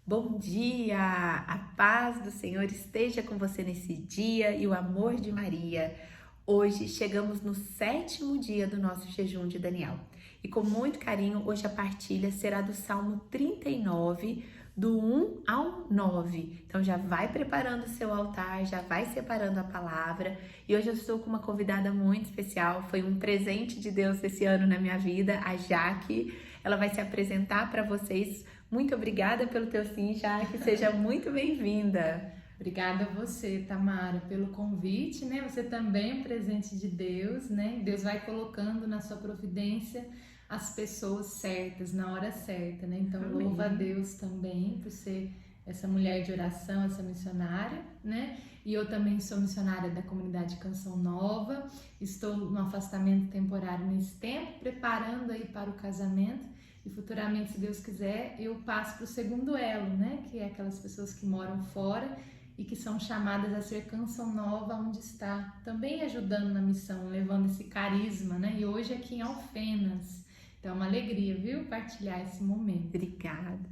Bom dia! A paz do Senhor esteja com você nesse dia e o amor de Maria. Hoje chegamos no 7º dia do nosso jejum de Daniel. E com muito carinho, hoje a partilha será do Salmo 39, do 1 ao 9. Então já vai preparando o seu altar, já vai separando a palavra. E hoje eu estou com uma convidada muito especial, foi um presente de Deus esse ano na minha vida, a Jaque. Ela vai se apresentar para vocês. Muito obrigada pelo teu sim, Jaque. Seja muito bem-vinda. Obrigada a você, Tamara, pelo convite, né? Você também é um presente de Deus, né? Deus vai colocando na sua providência as pessoas certas, na hora certa, né? Então, Amém. louva a Deus também por ser essa mulher de oração, essa missionária, né? E eu também sou missionária da comunidade Canção Nova, estou no afastamento temporário nesse tempo, preparando aí para o casamento. E futuramente, se Deus quiser, eu passo para o segundo elo, né? Que é aquelas pessoas que moram fora e que são chamadas a ser Canção Nova, onde está também ajudando na missão, levando esse carisma, né? E hoje aqui em Alfenas. Então é uma alegria, viu? Partilhar esse momento. Obrigada.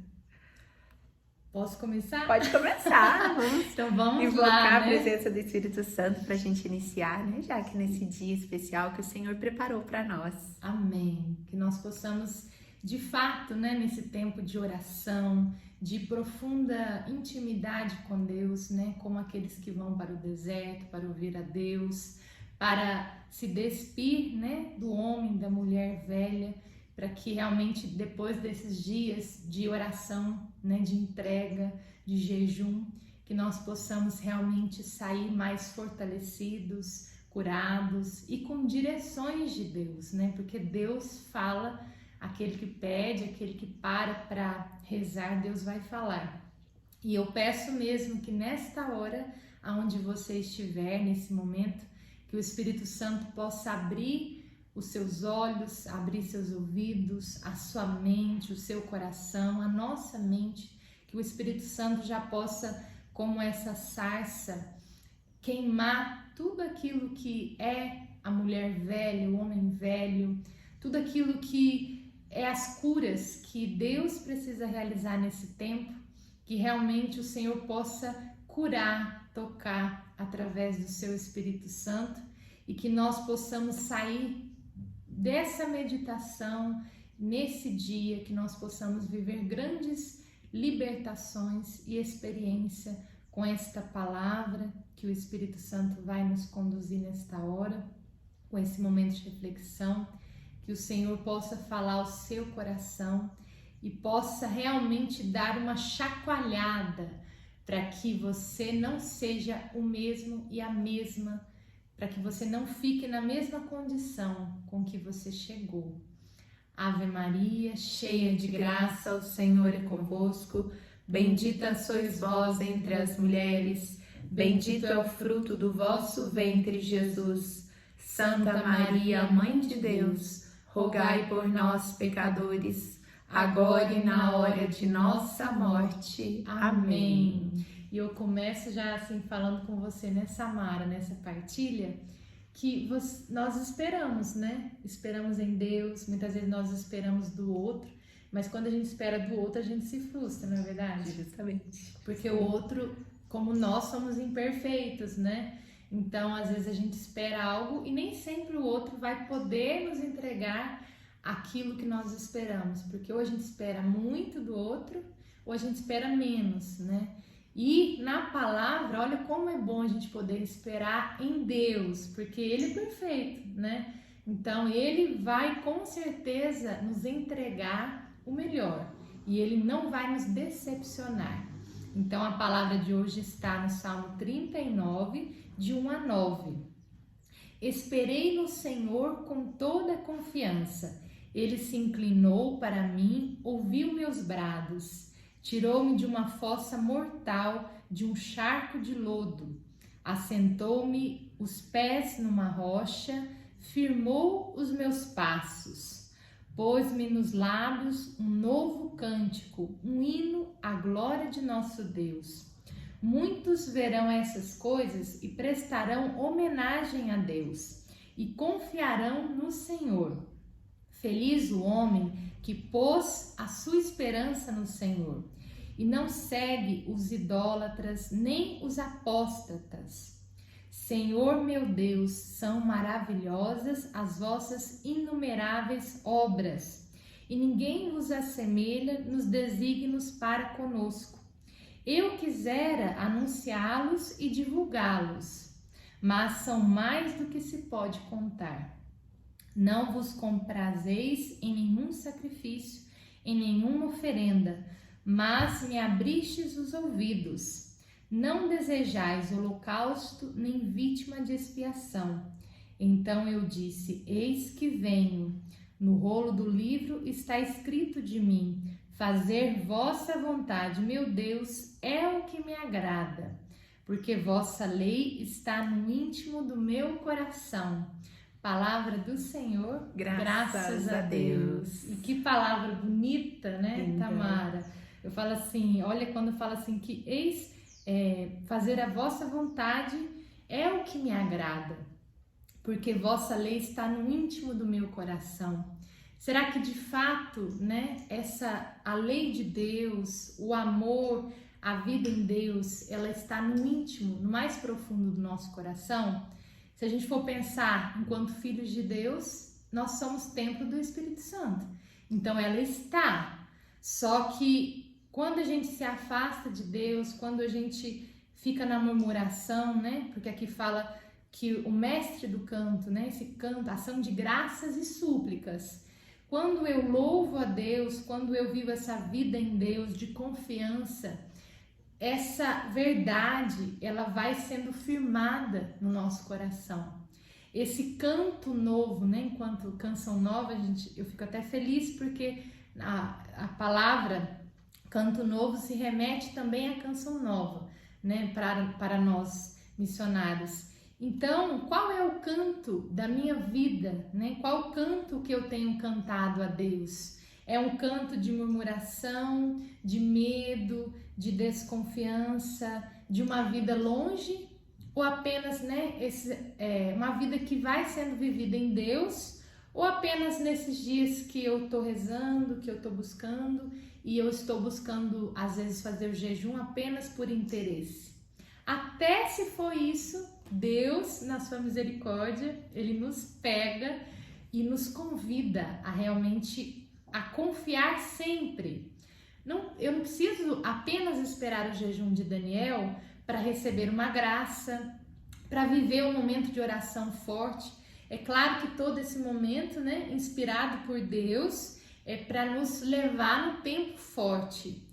Posso começar? Pode começar. Então vamos invocar lá, a né? presença do Espírito Santo para a gente iniciar, né? Já que nesse dia especial que o Senhor preparou para nós. Amém. Que nós possamos, de fato, né, nesse tempo de oração, de profunda intimidade com Deus, né, como aqueles que vão para o deserto para ouvir a Deus, para se despir, né, do homem, da mulher velha, para que realmente depois desses dias de oração, né, de entrega, de jejum, que nós possamos realmente sair mais fortalecidos, curados e com direções de Deus, né? Porque Deus fala, aquele que pede, aquele que para rezar, Deus vai falar. E eu peço mesmo que nesta hora, aonde você estiver, nesse momento, que o Espírito Santo possa abrir os seus olhos, abrir seus ouvidos, a sua mente, o seu coração, a nossa mente, que o Espírito Santo já possa, como essa sarça, queimar tudo aquilo que é a mulher velha, o homem velho, tudo aquilo que é as curas que Deus precisa realizar nesse tempo, que realmente o Senhor possa curar, tocar através do seu Espírito Santo e que nós possamos sair dessa meditação nesse dia, que nós possamos viver grandes libertações e experiência com esta palavra que o Espírito Santo vai nos conduzir nesta hora, com esse momento de reflexão, que o Senhor possa falar ao seu coração e possa realmente dar uma chacoalhada para que você não seja o mesmo e a mesma, para que você não fique na mesma condição com que você chegou. Ave Maria, cheia de graça, o Senhor é convosco. Bendita sois vós entre as mulheres, bendito é o fruto do vosso ventre, Jesus. Santa Maria, Mãe de Deus, rogai por nós, pecadores, agora e na hora de nossa morte. Amém. E eu começo já assim falando com você nessa Mara, nessa partilha, que nós esperamos, né? Esperamos em Deus, muitas vezes nós esperamos do outro, mas quando a gente espera do outro, a gente se frustra, não é verdade? Justamente. Porque o outro, como nós somos imperfeitos, né? Então, às vezes a gente espera algo e nem sempre o outro vai poder nos entregar aquilo que nós esperamos, porque ou a gente espera muito do outro, ou a gente espera menos, né? E na palavra, olha como é bom a gente poder esperar em Deus, porque Ele é perfeito, né? Então, Ele vai com certeza nos entregar o melhor e Ele não vai nos decepcionar. Então, a palavra de hoje está no Salmo 39, de 1 a 9. Esperei no Senhor com toda a confiança. Ele se inclinou para mim, ouviu meus brados. Tirou-me de uma fossa mortal, de um charco de lodo. Assentou-me os pés numa rocha, firmou os meus passos. Pôs-me nos lábios um novo cântico, um hino à glória de nosso Deus. Muitos verão essas coisas e prestarão homenagem a Deus e confiarão no Senhor. Feliz o homem que pôs a sua esperança no Senhor e não segue os idólatras nem os apóstatas. Senhor meu Deus, são maravilhosas as vossas inumeráveis obras, e ninguém vos assemelha nos desígnios para conosco. Eu quisera anunciá-los e divulgá-los, mas são mais do que se pode contar. Não vos comprazeis em nenhum sacrifício, em nenhuma oferenda, mas me abristes os ouvidos. Não desejais holocausto nem vítima de expiação. Então eu disse: eis que venho. No rolo do livro está escrito de mim: fazer vossa vontade, meu Deus, é o que me agrada, porque vossa lei está no íntimo do meu coração. Palavra do Senhor, graças a Deus. E que palavra bonita, né, Tamara? Eu falo assim, olha, quando fala assim que fazer a vossa vontade é o que me agrada, porque vossa lei está no íntimo do meu coração. Será que de fato, né, a lei de Deus, o amor, a vida em Deus, ela está no íntimo, no mais profundo do nosso coração? Se a gente for pensar, enquanto filhos de Deus, nós somos templo do Espírito Santo. Então ela está. Só que quando a gente se afasta de Deus, quando a gente fica na murmuração, né? Porque aqui fala que o mestre do canto, né? Esse canto, ação de graças e súplicas. Quando eu louvo a Deus, quando eu vivo essa vida em Deus de confiança, essa verdade, ela vai sendo firmada no nosso coração. Esse canto novo, né? Enquanto canção nova, eu fico até feliz porque a palavra canto novo se remete também à canção nova, né? Para nós missionários. Então, qual é o canto da minha vida, né? Qual o canto que eu tenho cantado a Deus? É um canto de murmuração, de medo, de desconfiança, de uma vida longe, ou apenas, né, uma vida que vai sendo vivida em Deus, ou apenas nesses dias que eu estou rezando, que eu estou buscando, e eu estou buscando, às vezes, fazer o jejum apenas por interesse. Até se for isso, Deus, na sua misericórdia, Ele nos pega e nos convida a realmente a confiar sempre. Eu não preciso apenas esperar o jejum de Daniel para receber uma graça, para viver um momento de oração forte. É claro que todo esse momento, né, inspirado por Deus, é para nos levar no tempo forte,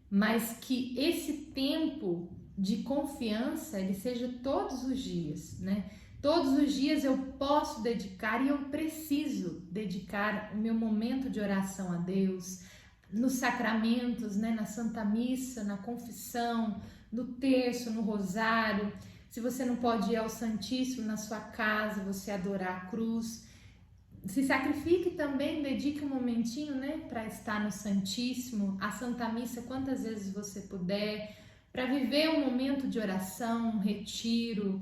mas que esse tempo de confiança ele seja todos os dias, né? Todos os dias eu posso dedicar e eu preciso dedicar o meu momento de oração a Deus, nos sacramentos, né? Na Santa Missa, na confissão, no terço, no rosário. Se você não pode ir ao Santíssimo na sua casa, você adorar a cruz. Se sacrifique também, dedique um momentinho, né? Para estar no Santíssimo, a Santa Missa quantas vezes você puder, para viver um momento de oração, um retiro,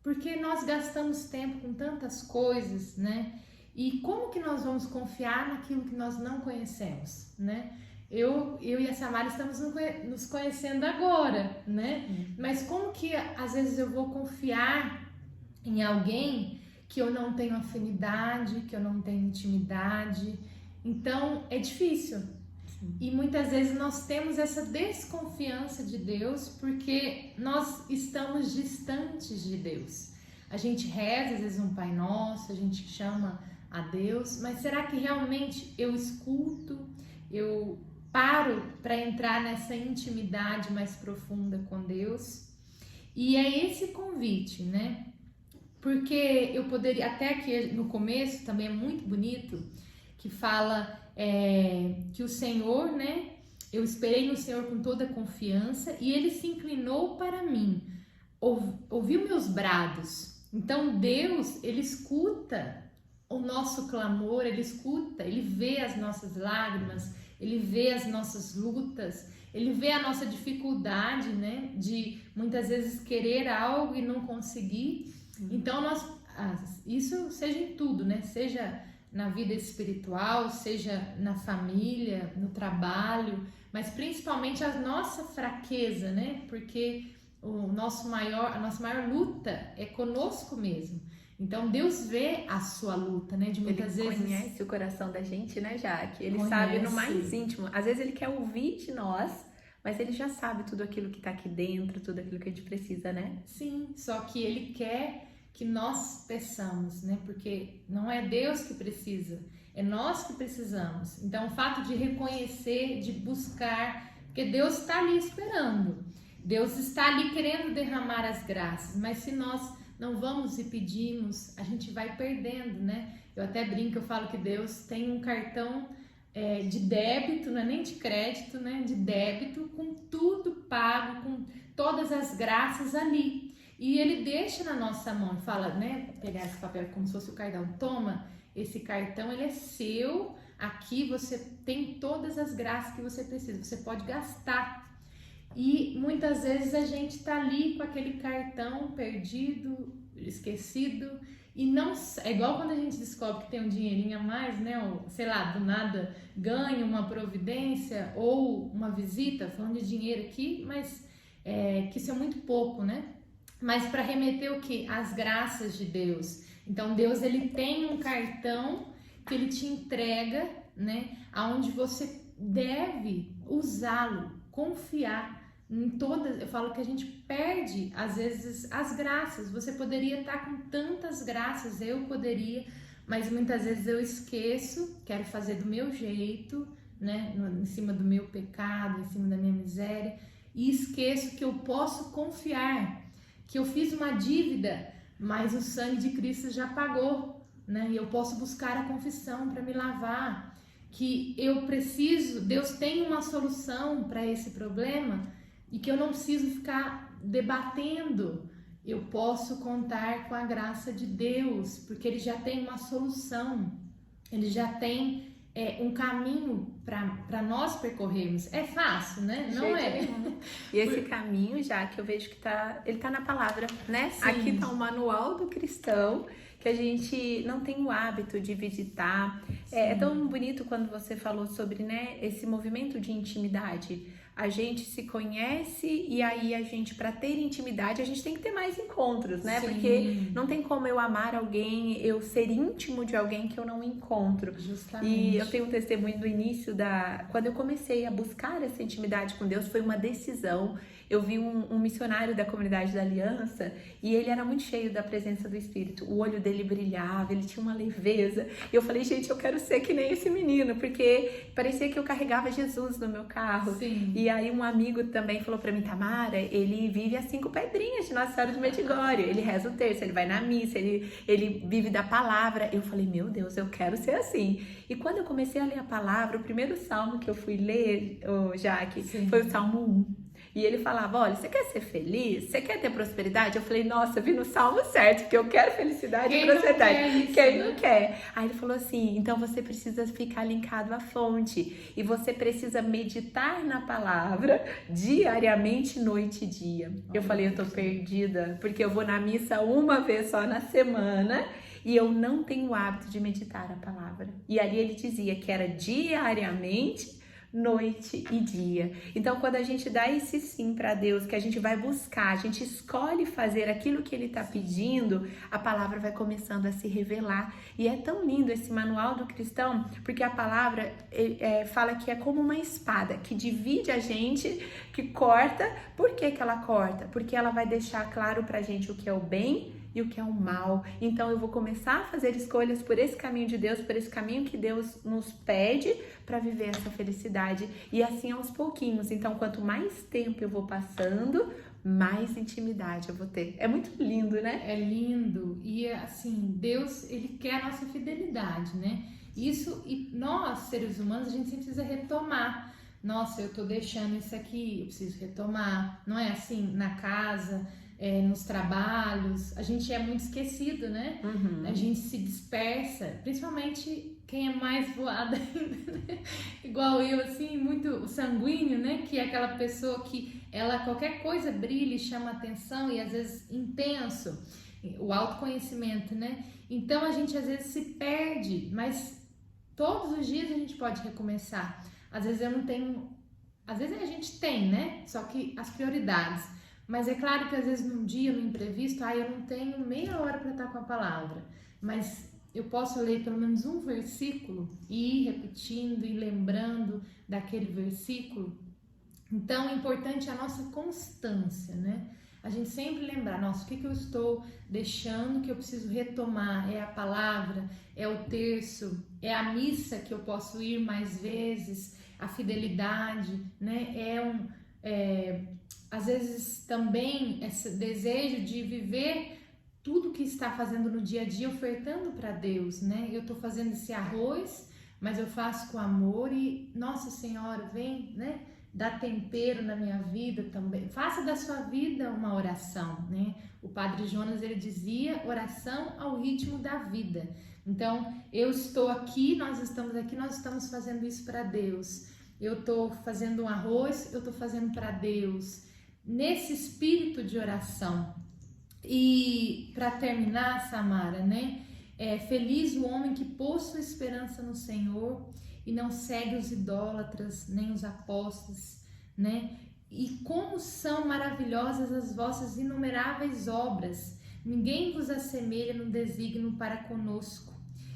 porque nós gastamos tempo com tantas coisas, né? E como que nós vamos confiar naquilo que nós não conhecemos, né? Eu e a Samara estamos nos conhecendo agora, né? Mas como que às vezes eu vou confiar em alguém que eu não tenho afinidade, que eu não tenho intimidade? Então é difícil. E muitas vezes nós temos essa desconfiança de Deus porque nós estamos distantes de Deus. A gente reza às vezes um Pai Nosso, a gente chama a Deus, mas será que realmente eu escuto, eu paro para entrar nessa intimidade mais profunda com Deus? E é esse convite, né? Porque eu poderia, até aqui no começo também é muito bonito, que fala que o Senhor, né? Eu esperei no Senhor com toda confiança e Ele se inclinou para mim, ouviu meus brados. Então Deus, Ele escuta o nosso clamor, Ele escuta, Ele vê as nossas lágrimas, Ele vê as nossas lutas, Ele vê a nossa dificuldade, né? De muitas vezes querer algo e não conseguir. Então isso seja em tudo, né? Seja na vida espiritual, seja na família, no trabalho, mas principalmente a nossa fraqueza, né? Porque a nossa maior luta é conosco mesmo. Então Deus vê a sua luta, né? De muitas vezes. Ele conhece o coração da gente, né, Jaque? Ele Conhece. sabe no mais íntimo. Às vezes ele quer ouvir de nós, mas ele já sabe tudo aquilo que tá aqui dentro, tudo aquilo que a gente precisa, né? Sim, só que ele quer que nós peçamos, né? Porque não é Deus que precisa, é nós que precisamos. Então, o fato de reconhecer, de buscar, porque Deus está ali esperando, Deus está ali querendo derramar as graças, mas se nós não vamos e pedimos, a gente vai perdendo, né? Eu até brinco, eu falo que Deus tem um cartão de débito, não é nem de crédito, né? De débito, com tudo pago, com todas as graças ali. E ele deixa na nossa mão, fala, né? Pegar esse papel como se fosse o cartão. Toma, esse cartão, ele é seu. Aqui você tem todas as graças que você precisa. Você pode gastar. E muitas vezes a gente tá ali com aquele cartão perdido, esquecido. E não é igual quando a gente descobre que tem um dinheirinho a mais, né? Ou, sei lá, do nada ganha uma providência ou uma visita, falando de dinheiro aqui, mas que isso é muito pouco, né? Mas para remeter o que? As graças de Deus. Então Deus, ele tem um cartão que ele te entrega, né? Aonde você deve usá-lo, confiar em todas. Eu falo que a gente perde às vezes as graças. Você poderia estar com tantas graças, eu poderia, mas muitas vezes eu esqueço, quero fazer do meu jeito, né? Em cima do meu pecado, em cima da minha miséria, e esqueço que eu posso confiar, que eu fiz uma dívida, mas o sangue de Cristo já pagou, né? E eu posso buscar a confissão para me lavar, que eu preciso, Deus tem uma solução para esse problema e que eu não preciso ficar debatendo. Eu posso contar com a graça de Deus, porque Ele já tem uma solução, Ele já tem um caminho para nós percorrermos. É fácil, né? Não é. E esse caminho, já que eu vejo que ele tá na palavra, né? Sim. Aqui tá o manual do cristão, que a gente não tem o hábito de visitar. É tão bonito quando você falou sobre, né, esse movimento de intimidade. A gente se conhece e aí a gente, para ter intimidade, a gente tem que ter mais encontros, né? Sim. Porque não tem como eu amar alguém, eu ser íntimo de alguém que eu não encontro. Justamente. E eu tenho um testemunho do início quando eu comecei a buscar essa intimidade com Deus, foi uma decisão. Eu vi um missionário da Comunidade da Aliança e ele era muito cheio da presença do Espírito. O olho dele brilhava, ele tinha uma leveza. E eu falei, gente, eu quero ser que nem esse menino, porque parecia que eu carregava Jesus no meu carro. Sim. E aí um amigo também falou pra mim, Tamara, ele vive as 5 pedrinhas de Nossa Senhora de Medjugorje. Ele reza o terço, ele vai na missa, ele vive da palavra. Eu falei, meu Deus, eu quero ser assim. E quando eu comecei a ler a palavra, o primeiro salmo que eu fui ler, Jaque, foi o Salmo 1. E ele falava, olha, você quer ser feliz? Você quer ter prosperidade? Eu falei, nossa, eu vi no salmo certo, que eu quero felicidade e prosperidade. Quem não quer? Aí ele falou assim, então você precisa ficar linkado à fonte. E você precisa meditar na palavra diariamente, noite e dia. Eu falei, eu tô perdida, porque eu vou na missa uma vez só na semana e eu não tenho o hábito de meditar a palavra. E ali ele dizia que era diariamente, noite e dia. Então, quando a gente dá esse sim para Deus, que a gente vai buscar, a gente escolhe fazer aquilo que Ele está pedindo, a palavra vai começando a se revelar. E é tão lindo esse manual do cristão, porque a palavra fala que é como uma espada, que divide a gente, que corta. Por que ela corta? Porque ela vai deixar claro pra gente o que é o bem e o que é o mal. Então eu vou começar a fazer escolhas por esse caminho de Deus, por esse caminho que Deus nos pede para viver essa felicidade. E assim aos pouquinhos. Então quanto mais tempo eu vou passando, mais intimidade eu vou ter. É muito lindo, né? É lindo. E assim, Deus, Ele quer a nossa fidelidade, né? Isso, e nós, seres humanos, a gente sempre precisa retomar. Nossa, eu tô deixando isso aqui, eu preciso retomar. Não é assim, na casa, nos trabalhos, a gente é muito esquecido, né? Uhum. A gente se dispersa, principalmente quem é mais voado ainda, né? Igual eu, assim, muito sanguíneo, né? Que é aquela pessoa que ela, qualquer coisa brilha e chama atenção e às vezes intenso. o autoconhecimento, né? Então a gente às vezes se perde, mas todos os dias a gente pode recomeçar. Às vezes eu não tenho, às vezes a gente tem, né? Só que as prioridades. Mas é claro que às vezes num dia, no imprevisto, eu não tenho meia hora para estar com a palavra. Mas eu posso ler pelo menos um versículo e ir repetindo e lembrando daquele versículo. Então, é importante a nossa constância, né? A gente sempre lembrar, nossa, o que eu estou deixando que eu preciso retomar? É a palavra, é o terço, é a missa que eu posso ir mais vezes, a fidelidade, né? Às vezes também esse desejo de viver tudo que está fazendo no dia a dia, ofertando para Deus, né? Eu estou fazendo esse arroz, mas eu faço com amor e, Nossa Senhora, vem, né? Dá tempero na minha vida também. Faça da sua vida uma oração, né? O Padre Jonas, ele dizia, oração ao ritmo da vida. Então, eu estou aqui, nós estamos fazendo isso para Deus. Eu estou fazendo um arroz, eu estou fazendo para Deus. Nesse espírito de oração. E para terminar, Samara, né? Feliz o homem que pôs sua esperança no Senhor e não segue os idólatras, nem os apóstolos, né? E como são maravilhosas as vossas inumeráveis obras, ninguém vos assemelha no desígnio para conosco.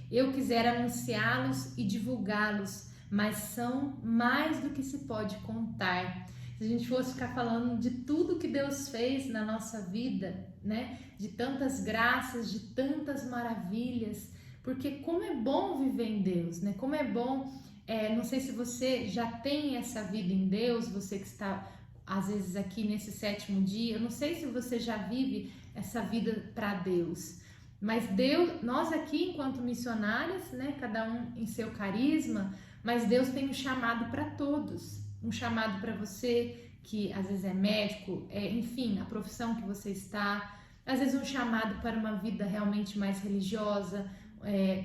Eu quisera anunciá-los e divulgá-los, mas são mais do que se pode contar. Se a gente fosse ficar falando de tudo que Deus fez na nossa vida, né? De tantas graças, de tantas maravilhas, porque como é bom viver em Deus, né? Como é bom, não sei se você já tem essa vida em Deus, você que está às vezes aqui nesse 7º dia, eu não sei se você já vive essa vida para Deus, mas Deus, nós aqui enquanto missionárias, né? Cada um em seu carisma, mas Deus tem um chamado para todos, um chamado para você que às vezes é médico, enfim, a profissão que você está, às vezes um chamado para uma vida realmente mais religiosa,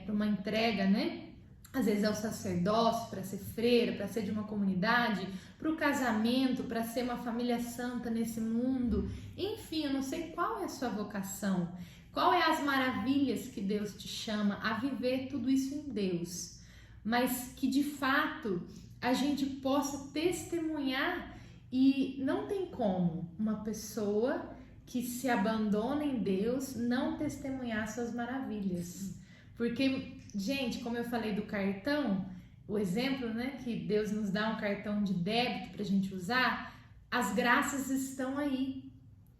para uma entrega, né? Às vezes é o sacerdócio, para ser freira, para ser de uma comunidade, para o casamento, para ser uma família santa nesse mundo. Enfim, eu não sei qual é a sua vocação, qual é as maravilhas que Deus te chama a viver tudo isso em Deus, mas que de fato a gente possa testemunhar. E não tem como uma pessoa que se abandona em Deus não testemunhar suas maravilhas. Porque, gente, como eu falei do cartão, o exemplo, né, que Deus nos dá um cartão de débito para a gente usar, as graças estão aí,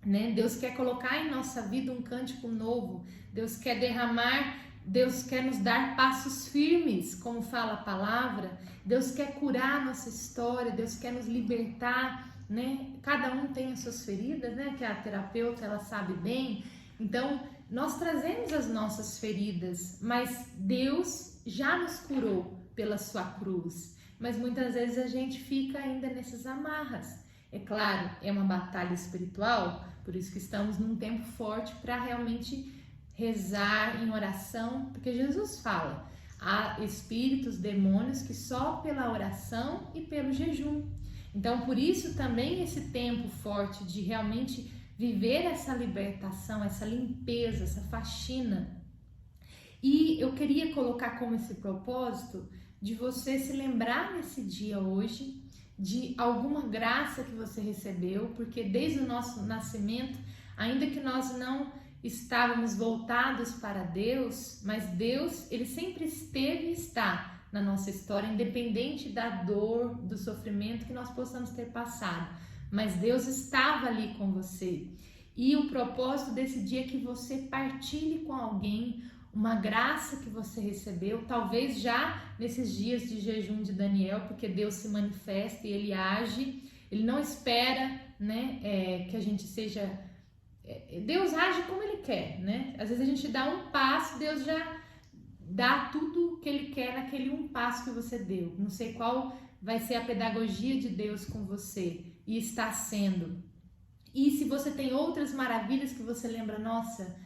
né? Deus quer colocar em nossa vida um cântico novo, Deus quer derramar, Deus quer nos dar passos firmes, como fala a palavra, Deus quer curar a nossa história, Deus quer nos libertar, né? Cada um tem as suas feridas, né? Que a terapeuta, ela sabe bem. Então, nós trazemos as nossas feridas, mas Deus já nos curou pela sua cruz. Mas muitas vezes a gente fica ainda nessas amarras. É claro, é uma batalha espiritual, por isso que estamos num tempo forte para realmente rezar em oração, porque Jesus fala, há espíritos, demônios que só pela oração e pelo jejum. Então, por isso também esse tempo forte de realmente viver essa libertação, essa limpeza, essa faxina. E eu queria colocar como esse propósito de você se lembrar nesse dia hoje de alguma graça que você recebeu, porque desde o nosso nascimento, ainda que nós não estávamos voltados para Deus, mas Deus, ele sempre esteve e está na nossa história, independente da dor, do sofrimento que nós possamos ter passado, mas Deus estava ali com você. E o propósito desse dia é que você partilhe com alguém uma graça que você recebeu, talvez já nesses dias de jejum de Daniel, porque Deus se manifesta e ele age, ele não espera, né, que a gente seja... Deus age como ele quer, né? Às vezes a gente dá um passo, Deus já dá tudo que ele quer naquele um passo que você deu. Não sei qual vai ser a pedagogia de Deus com você, e está sendo. E se você tem outras maravilhas que você lembra, nossa,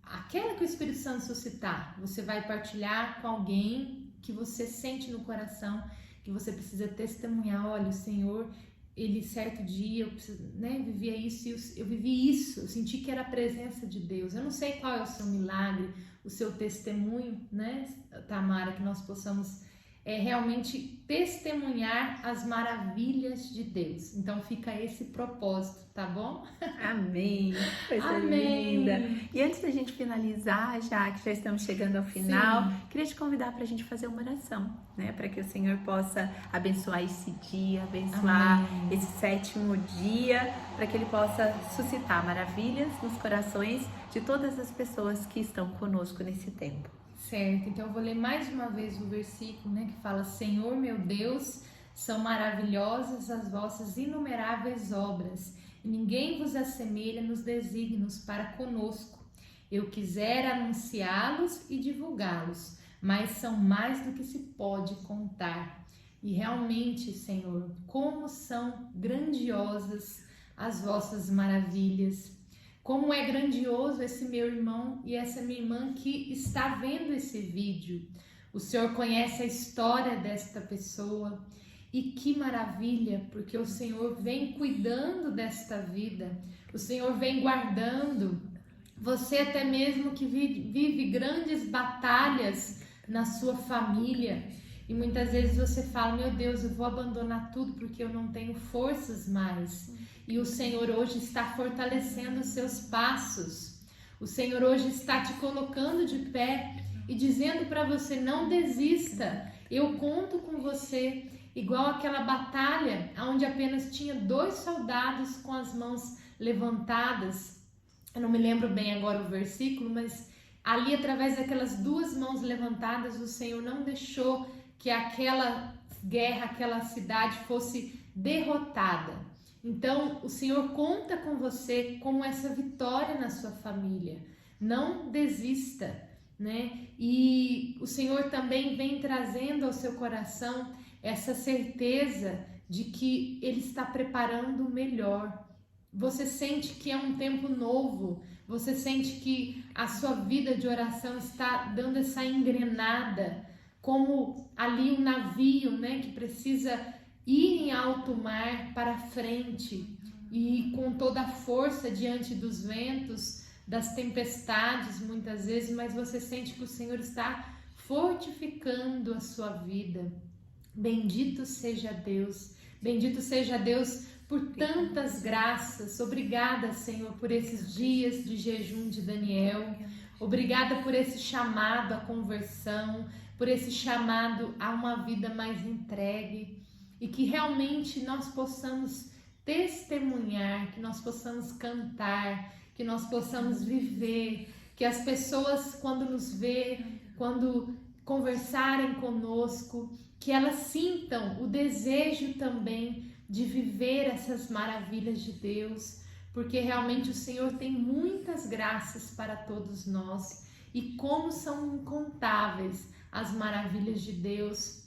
aquela que o Espírito Santo suscitar, você vai partilhar com alguém que você sente no coração, que você precisa testemunhar, olha, o Senhor ele certo dia, vivia isso, e eu vivi isso, eu senti que era a presença de Deus. Eu não sei qual é o seu milagre, o seu testemunho, né, Tamara, que nós possamos realmente testemunhar as maravilhas de Deus. Então fica esse propósito, tá bom? Amém. Coisa Amém. linda. E antes da gente finalizar, já que já estamos chegando ao final, Sim. queria te convidar para a gente fazer uma oração, né? Para que o Senhor possa abençoar esse dia, abençoar Amém. esse 7º dia, para que Ele possa suscitar maravilhas nos corações de todas as pessoas que estão conosco nesse tempo. Certo, então eu vou ler mais uma vez o versículo, né, que fala: Senhor meu Deus, são maravilhosas as vossas inumeráveis obras, e ninguém vos assemelha nos desígnios para conosco. Eu quisera anunciá-los e divulgá-los, mas são mais do que se pode contar. E realmente, Senhor, como são grandiosas as vossas maravilhas. Como é grandioso esse meu irmão e essa minha irmã que está vendo esse vídeo. O Senhor conhece a história desta pessoa e que maravilha, porque o Senhor vem cuidando desta vida, o Senhor vem guardando. Você até mesmo que vive grandes batalhas na sua família e muitas vezes você fala: meu Deus, eu vou abandonar tudo porque eu não tenho forças mais. E o Senhor hoje está fortalecendo os seus passos. O Senhor hoje está te colocando de pé e dizendo para você: não desista, eu conto com você. Igual aquela batalha onde apenas tinha 2 soldados com as mãos levantadas. Eu não me lembro bem agora o versículo, mas ali através daquelas 2 mãos levantadas, o Senhor não deixou que aquela guerra, aquela cidade fosse derrotada. Então, o Senhor conta com você como essa vitória na sua família. Não desista, né? E o Senhor também vem trazendo ao seu coração essa certeza de que Ele está preparando o melhor. Você sente que é um tempo novo, você sente que a sua vida de oração está dando essa engrenada, como ali um navio, né, que precisa ir em alto mar para frente e com toda a força diante dos ventos, das tempestades muitas vezes, mas você sente que o Senhor está fortificando a sua vida. Bendito seja Deus por tantas graças. Obrigada, Senhor, por esses dias de jejum de Daniel. Obrigada por esse chamado à conversão, por esse chamado a uma vida mais entregue. E que realmente nós possamos testemunhar, que nós possamos cantar, que nós possamos viver, que as pessoas quando nos verem, quando conversarem conosco, que elas sintam o desejo também de viver essas maravilhas de Deus, porque realmente o Senhor tem muitas graças para todos nós e como são incontáveis as maravilhas de Deus.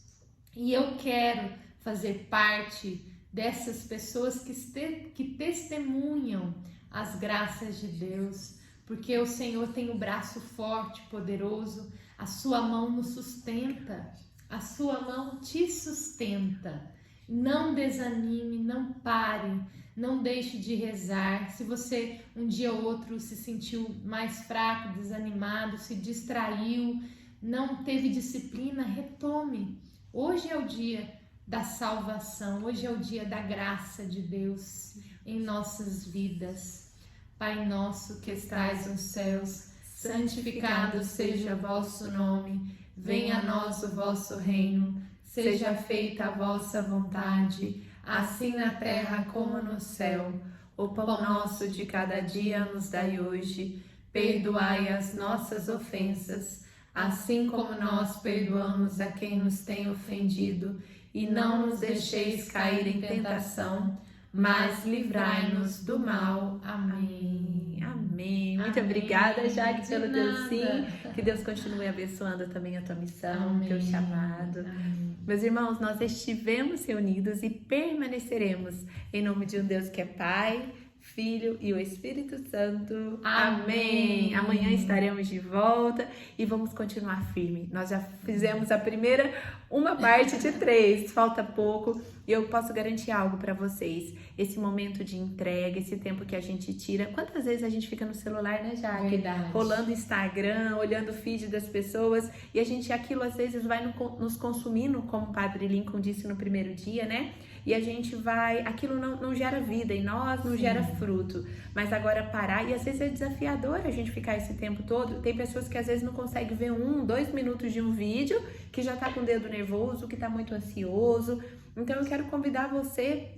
E eu quero fazer parte dessas pessoas que testemunham as graças de Deus, porque o Senhor tem o braço forte, poderoso, a sua mão nos sustenta, a sua mão te sustenta. Não desanime, não pare, não deixe de rezar. Se você um dia ou outro se sentiu mais fraco, desanimado, se distraiu, não teve disciplina, retome. Hoje é o dia da salvação, hoje é o dia da graça de Deus em nossas vidas. Pai nosso que estais nos céus, santificado seja o vosso nome, venha a nós o vosso reino, seja feita a vossa vontade, assim na terra como no céu. O pão nosso de cada dia nos dai hoje, perdoai as nossas ofensas, assim como nós perdoamos a quem nos tem ofendido, e não nos deixeis cair em tentação, mas livrai-nos do mal. Amém. Amém. Muito obrigada, Jaque, pelo teu sim. Que Deus continue abençoando também a tua missão, o teu chamado. Amém. Meus irmãos, nós estivemos reunidos e permaneceremos em nome de um Deus que é Pai, Filho e o Espírito Santo. Amém. Amanhã estaremos de volta e vamos continuar firme. Nós já fizemos uma parte de 3, falta pouco. E eu posso garantir algo para vocês. Esse momento de entrega, esse tempo que a gente tira. Quantas vezes a gente fica no celular, né, Jaque? Verdade. Rolando Instagram, olhando o feed das pessoas. E aquilo às vezes vai nos consumindo, como o Padre Lincoln disse no primeiro dia, né? E aquilo não gera vida em nós, não gera fruto. Mas agora parar, e às vezes é desafiador a gente ficar esse tempo todo. Tem pessoas que às vezes não conseguem ver 2 minutos de um vídeo, que já tá com o dedo nervoso, que tá muito ansioso. Então eu quero convidar você,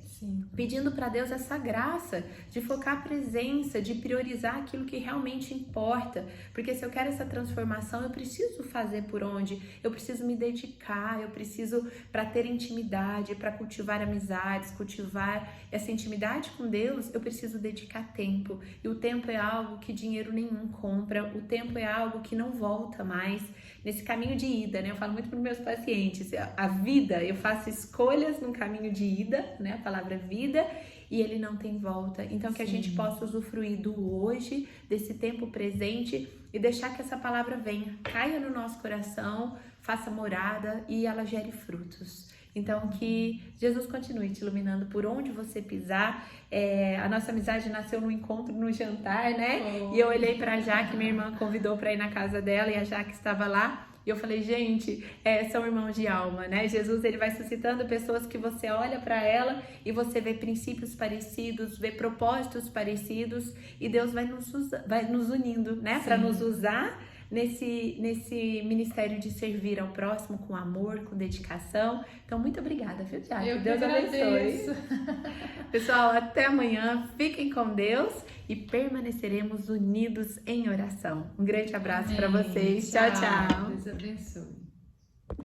pedindo para Deus essa graça de focar a presença, de priorizar aquilo que realmente importa. Porque se eu quero essa transformação, eu preciso fazer por onde? Eu preciso me dedicar, eu preciso, para ter intimidade, para cultivar amizades, cultivar essa intimidade com Deus, eu preciso dedicar tempo. E o tempo é algo que dinheiro nenhum compra, o tempo é algo que não volta mais. Nesse caminho de ida, né? Eu falo muito para os meus pacientes, a vida, eu faço escolhas num caminho de ida, né? A palavra vida, e ele não tem volta. Então que a gente possa usufruir do hoje, desse tempo presente e deixar que essa palavra venha, caia no nosso coração, faça morada e ela gere frutos. Então que Jesus continue te iluminando por onde você pisar. A nossa amizade nasceu no encontro, no jantar, né? E eu olhei para a Jaque, minha irmã convidou para ir na casa dela e a Jaque estava lá. E eu falei, gente, são irmãos de alma, né? Jesus, ele vai suscitando pessoas que você olha para ela e você vê princípios parecidos, vê propósitos parecidos e Deus vai nos unindo, né? Para nos usar nesse ministério de servir ao próximo com amor, com dedicação. Então, muito obrigada, viu, Jaque? Deus abençoe. Pessoal, até amanhã. Fiquem com Deus e permaneceremos unidos em oração. Um grande abraço para vocês. Tchau, tchau. Deus abençoe.